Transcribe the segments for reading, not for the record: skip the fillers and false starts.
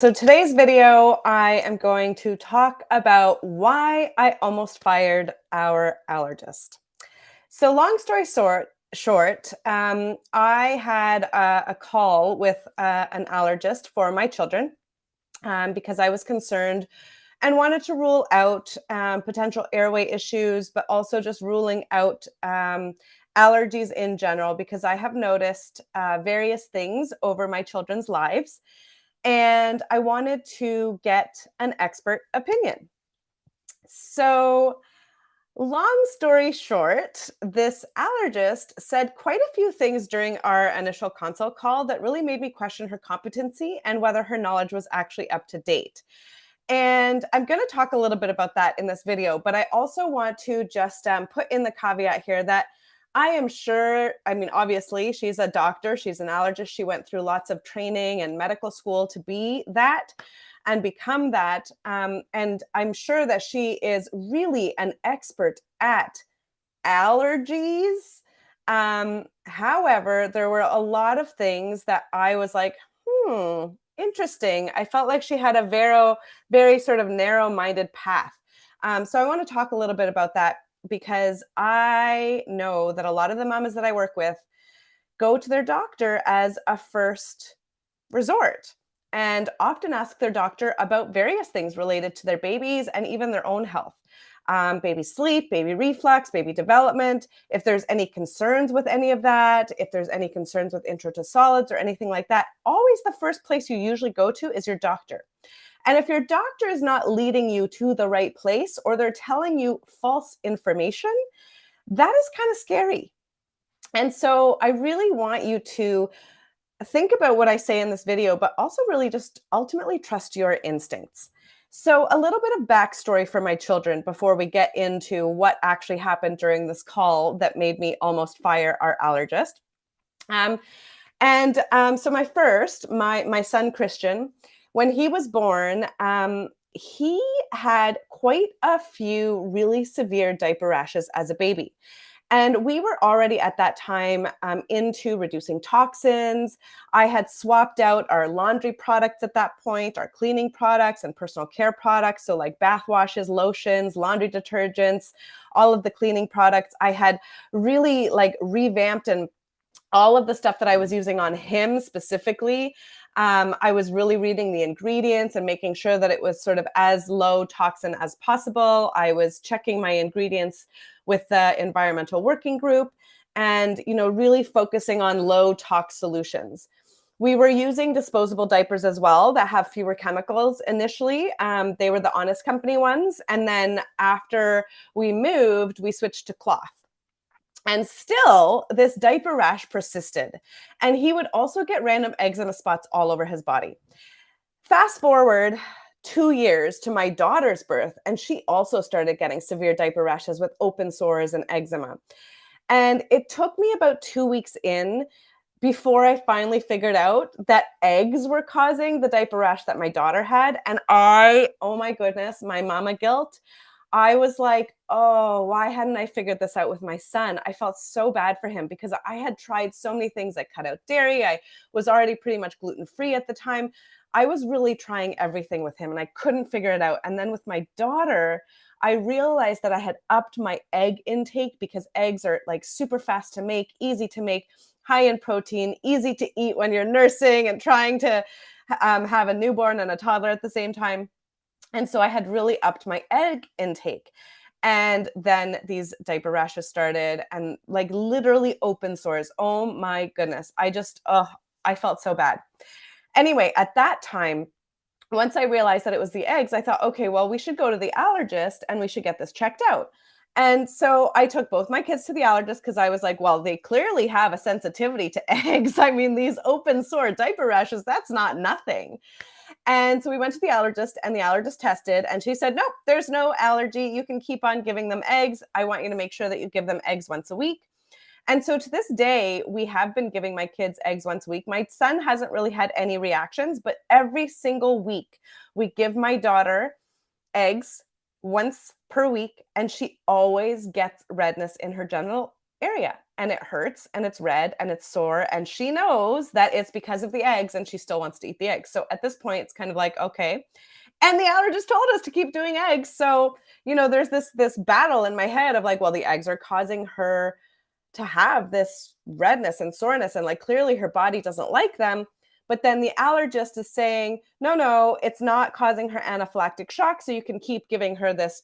So today's video, I am going to talk about why I almost fired our allergist. So long story short, I had a call with an allergist for my children because I was concerned and wanted to rule out potential airway issues, but also just ruling out allergies in general because I have noticed various things over my children's lives and I wanted to get an expert opinion. So, long story short, this allergist said quite a few things during our initial consult call that really made me question her competency and whether her knowledge was actually up to date. And I'm going to talk a little bit about that in this video, but I also want to just put in the caveat here that I am sure, I mean, obviously, she's a doctor, she's an allergist. She went through lots of training and medical school to be that and become that. And I'm sure that she is really an expert at allergies. However, there were a lot of things that I was like, interesting. I felt like she had a very sort of narrow-minded path. So I want to talk a little bit about that because I know that a lot of the mamas that I work with go to their doctor as a first resort and often ask their doctor about various things related to their babies and even their own health. Baby sleep, baby reflux, baby development, if there's any concerns with any of that, if there's any concerns with intro to solids or anything like that, always the first place you usually go to is your doctor. And if your doctor is not leading you to the right place or they're telling you false information, that is kind of scary. And so I really want you to think about what I say in this video, but also really just ultimately trust your instincts. So, a little bit of backstory for my children before we get into what actually happened during this call that made me almost fire our allergist. Um, so my son Christian, when he was born, he had quite a few really severe diaper rashes as a baby. And we were already at that time into reducing toxins. I had swapped out our laundry products at that point, our cleaning products and personal care products. So, like bath washes, lotions, laundry detergents, all of the cleaning products. I had really like revamped and all of the stuff that I was using on him specifically. I was really reading the ingredients and making sure that it was sort of as low toxin as possible. I was checking my ingredients with the environmental working group and, really focusing on low tox solutions. We were using disposable diapers as well that have fewer chemicals initially. They were the Honest Company ones. And then after we moved, we switched to cloth. And still, this diaper rash persisted. And he would also get random eczema spots all over his body. Fast forward 2 years to my daughter's birth, and she also started getting severe diaper rashes with open sores and eczema. And it took me about 2 weeks in before I finally figured out that eggs were causing the diaper rash that my daughter had. And oh my goodness, my mama guilt. I was like, oh, why hadn't I figured this out with my son? I felt so bad for him because I had tried so many things. I cut out dairy. I was already pretty much gluten-free at the time. I was really trying everything with him and I couldn't figure it out. And then with my daughter, I realized that I had upped my egg intake because eggs are like super fast to make, easy to make, high in protein, easy to eat when you're nursing and trying to have a newborn and a toddler at the same time. And so I had really upped my egg intake. And then these diaper rashes started and like literally open sores. Oh my goodness. I felt so bad. Anyway, at that time, once I realized that it was the eggs, I thought, okay, well, we should go to the allergist and we should get this checked out. And so I took both my kids to the allergist because I was like, well, they clearly have a sensitivity to eggs. I mean, these open sore diaper rashes, that's not nothing. And so we went to the allergist and the allergist tested and she said, nope, there's no allergy. You can keep on giving them eggs. I want you to make sure that you give them eggs once a week. And so to this day, we have been giving my kids eggs once a week. My son hasn't really had any reactions, but every single week we give my daughter eggs once per week and she always gets redness in her genital area. and it hurts and it's red and it's sore. And she knows that it's because of the eggs and she still wants to eat the eggs. So at this point, it's kind of like, okay. And the allergist told us to keep doing eggs. So, there's this battle in my head of like, well, the eggs are causing her to have this redness and soreness, and like clearly her body doesn't like them. But then the allergist is saying, no, no, it's not causing her anaphylactic shock. So you can keep giving her this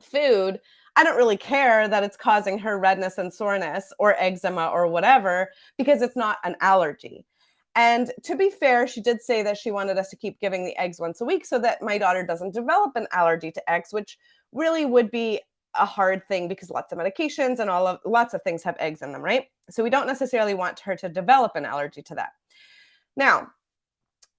food. I don't really care that it's causing her redness and soreness or eczema or whatever, because it's not an allergy. And to be fair, she did say that she wanted us to keep giving the eggs once a week so that my daughter doesn't develop an allergy to eggs, which really would be a hard thing because lots of medications and lots of things have eggs in them, right? So we don't necessarily want her to develop an allergy to that. Now,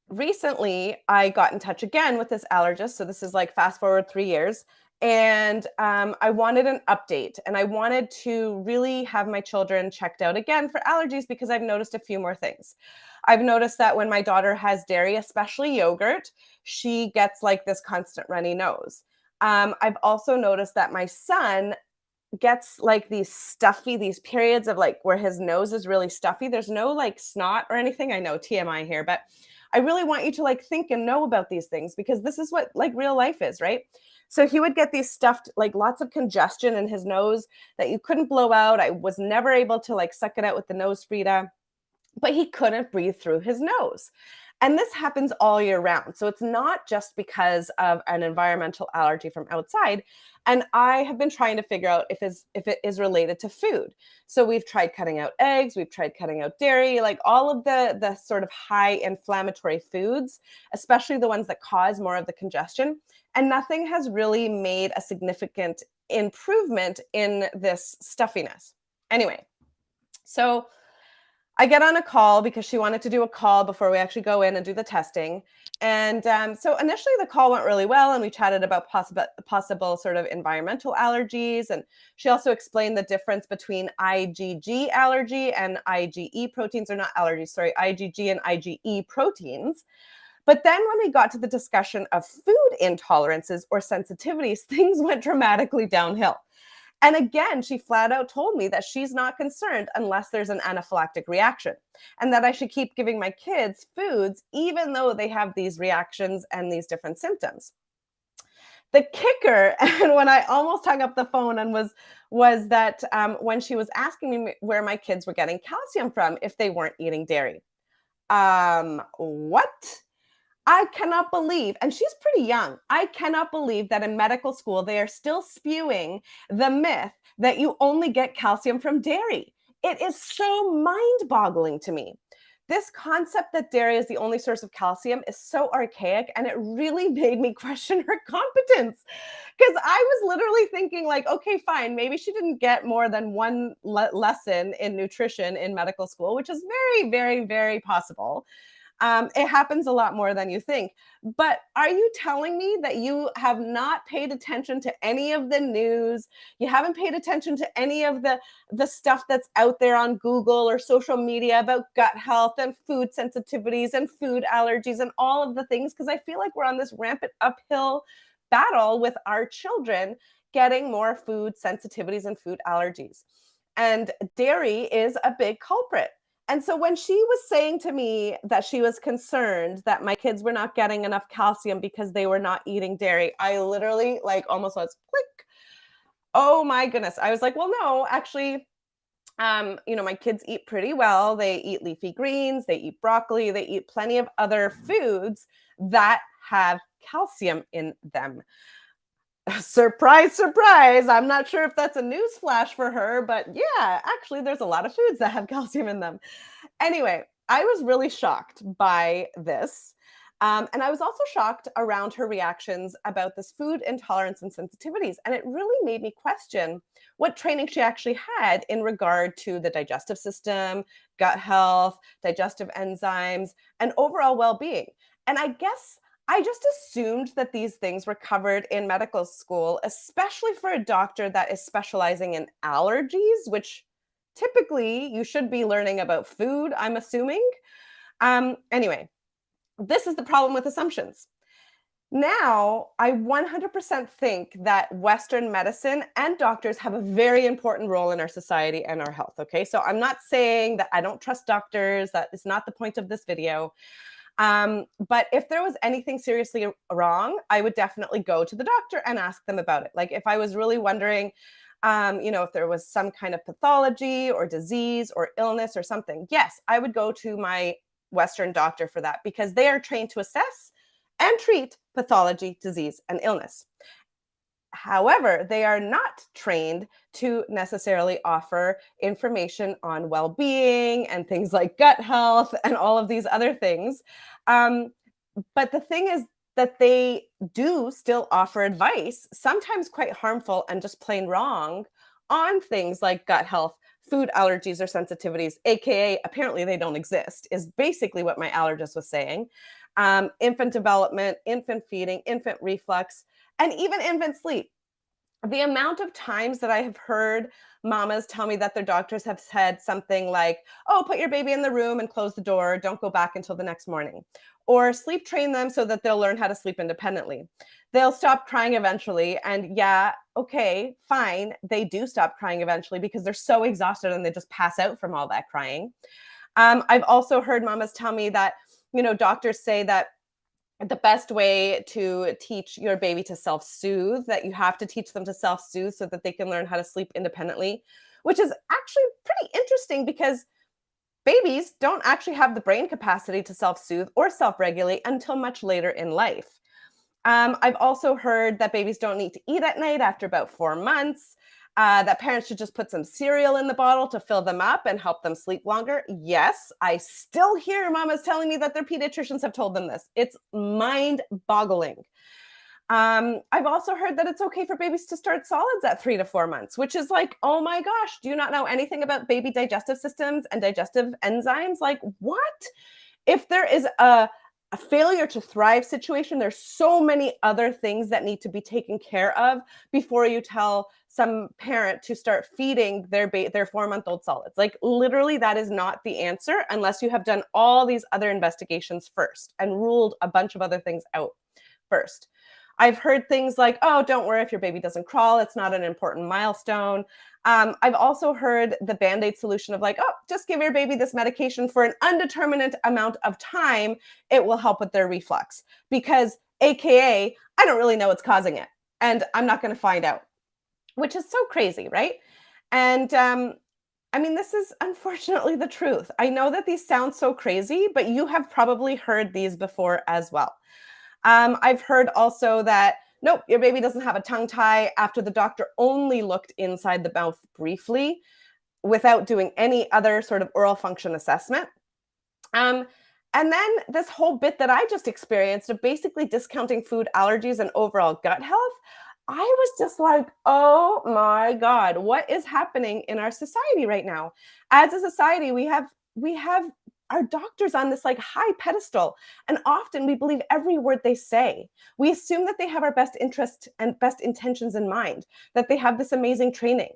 recently I got in touch again with this allergist. So this is like fast forward 3 years. And I wanted an update, and I wanted to really have my children checked out again for allergies because I've noticed a few more things. I've noticed that when my daughter has dairy, especially yogurt, she gets like this constant runny nose. I've also noticed that my son gets like these periods of like where his nose is really stuffy. There's no like snot or anything. I know TMI here, but I really want you to like think and know about these things because this is what like real life is, right? So he would get these stuffed, like lots of congestion in his nose that you couldn't blow out. I was never able to like suck it out with the nose Frida, but he couldn't breathe through his nose. And this happens all year round. So it's not just because of an environmental allergy from outside. And I have been trying to figure out if it is related to food. So we've tried cutting out eggs, we've tried cutting out dairy, like all of the sort of high inflammatory foods, especially the ones that cause more of the congestion. And nothing has really made a significant improvement in this stuffiness. Anyway, so I get on a call because she wanted to do a call before we actually go in and do the testing. And so initially the call went really well, and we chatted about possible sort of environmental allergies. And she also explained the difference between IgG allergy and IgE proteins, or not allergies, sorry, IgG and IgE proteins. But then when we got to the discussion of food intolerances or sensitivities, things went dramatically downhill. And again, she flat out told me that she's not concerned unless there's an anaphylactic reaction, and that I should keep giving my kids foods even though they have these reactions and these different symptoms. The kicker, and when I almost hung up the phone, and was that when she was asking me where my kids were getting calcium from if they weren't eating dairy. What? I cannot believe, and she's pretty young. I cannot believe that in medical school they are still spewing the myth that you only get calcium from dairy. It is so mind-boggling to me. This concept that dairy is the only source of calcium is so archaic, and it really made me question her competence. Because I was literally thinking, like, okay, fine, maybe she didn't get more than one lesson in nutrition in medical school, which is very, very, very possible. It happens a lot more than you think. But are you telling me that you have not paid attention to any of the news? You haven't paid attention to any of the stuff that's out there on Google or social media about gut health and food sensitivities and food allergies and all of the things? Because I feel like we're on this rampant uphill battle with our children getting more food sensitivities and food allergies. And dairy is a big culprit. And so when she was saying to me that she was concerned that my kids were not getting enough calcium because they were not eating dairy, I literally like almost was click. Oh my goodness. I was like, well, no, actually, my kids eat pretty well. They eat leafy greens, they eat broccoli, they eat plenty of other foods that have calcium in them. Surprise, surprise. I'm not sure if that's a news flash for her, but yeah, actually, there's a lot of foods that have calcium in them. Anyway, I was really shocked by this. And I was also shocked around her reactions about this food intolerance and sensitivities. And it really made me question what training she actually had in regard to the digestive system, gut health, digestive enzymes, and overall well being. And I guess I just assumed that these things were covered in medical school, especially for a doctor that is specializing in allergies, which typically you should be learning about food, I'm assuming. Anyway, this is the problem with assumptions. Now, I 100% think that Western medicine and doctors have a very important role in our society and our health. Okay. So I'm not saying that I don't trust doctors. That is not the point of this video. But if there was anything seriously wrong, I would definitely go to the doctor and ask them about it. Like if I was really wondering, if there was some kind of pathology or disease or illness or something, yes, I would go to my Western doctor for that because they are trained to assess and treat pathology, disease, and illness. However, they are not trained to necessarily offer information on well being and things like gut health and all of these other things. Um, but the thing is that they do still offer advice, sometimes quite harmful and just plain wrong, on things like gut health, food allergies or sensitivities, AKA, apparently they don't exist, is basically what my allergist was saying. Infant development, infant feeding, infant reflux, and even infant sleep. The amount of times that I have heard mamas tell me that their doctors have said something like, "Oh, put your baby in the room and close the door. Don't go back until the next morning." Or sleep train them so that they'll learn how to sleep independently. They'll stop crying eventually. And yeah, okay, fine. They do stop crying eventually because they're so exhausted and they just pass out from all that crying. I've also heard mamas tell me that, doctors say that the best way to teach your baby to self-soothe, that you have to teach them to self-soothe so that they can learn how to sleep independently, which is actually pretty interesting because babies don't actually have the brain capacity to self-soothe or self-regulate until much later in life. I've also heard that babies don't need to eat at night after about 4 months, that parents should just put some cereal in the bottle to fill them up and help them sleep longer. Yes, I still hear mamas telling me that their pediatricians have told them this. It's mind boggling. I've also heard that it's okay for babies to start solids at 3 to 4 months, which is like, oh my gosh, do you not know anything about baby digestive systems and digestive enzymes? Like, what? If there is a failure to thrive situation, there's so many other things that need to be taken care of before you tell some parent to start feeding their 4-month-old solids. Like literally that is not the answer unless you have done all these other investigations first and ruled a bunch of other things out first. I've heard things like, oh, don't worry if your baby doesn't crawl. It's not an important milestone. I've also heard the band aid solution of like, oh, just give your baby this medication for an undetermined amount of time. It will help with their reflux because, AKA, I don't really know what's causing it. And I'm not going to find out, which is so crazy, right? And I mean, this is unfortunately the truth. I know that these sound so crazy, but you have probably heard these before as well. I've heard also that, nope, your baby doesn't have a tongue tie after the doctor only looked inside the mouth briefly without doing any other sort of oral function assessment. Um, and then this whole bit that I just experienced of basically discounting food allergies and overall gut health, I was just like, oh my God, what is happening in our society right now? As a society, we have our doctors on this like high pedestal, and often we believe every word they say. We assume that they have our best interest and best intentions in mind, that they have this amazing training.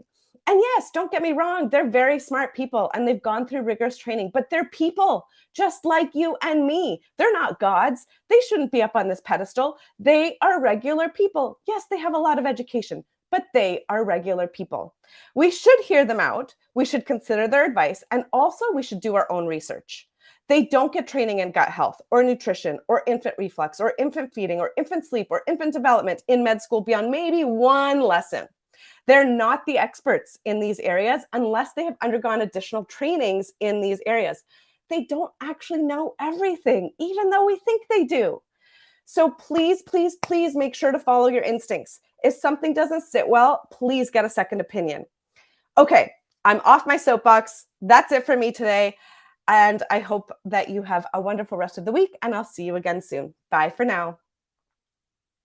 And yes, don't get me wrong, they're very smart people and they've gone through rigorous training, but they're people just like you and me. They're not gods. They shouldn't be up on this pedestal. They are regular people. Yes, they have a lot of education, but they are regular people. We should hear them out. We should consider their advice. And also, we should do our own research. They don't get training in gut health or nutrition or infant reflux or infant feeding or infant sleep or infant development in med school beyond maybe one lesson. They're not the experts in these areas unless they have undergone additional trainings in these areas. They don't actually know everything, even though we think they do. So please, please, please make sure to follow your instincts. If something doesn't sit well, please get a second opinion. Okay, I'm off my soapbox. That's it for me today. And I hope that you have a wonderful rest of the week, and I'll see you again soon. Bye for now.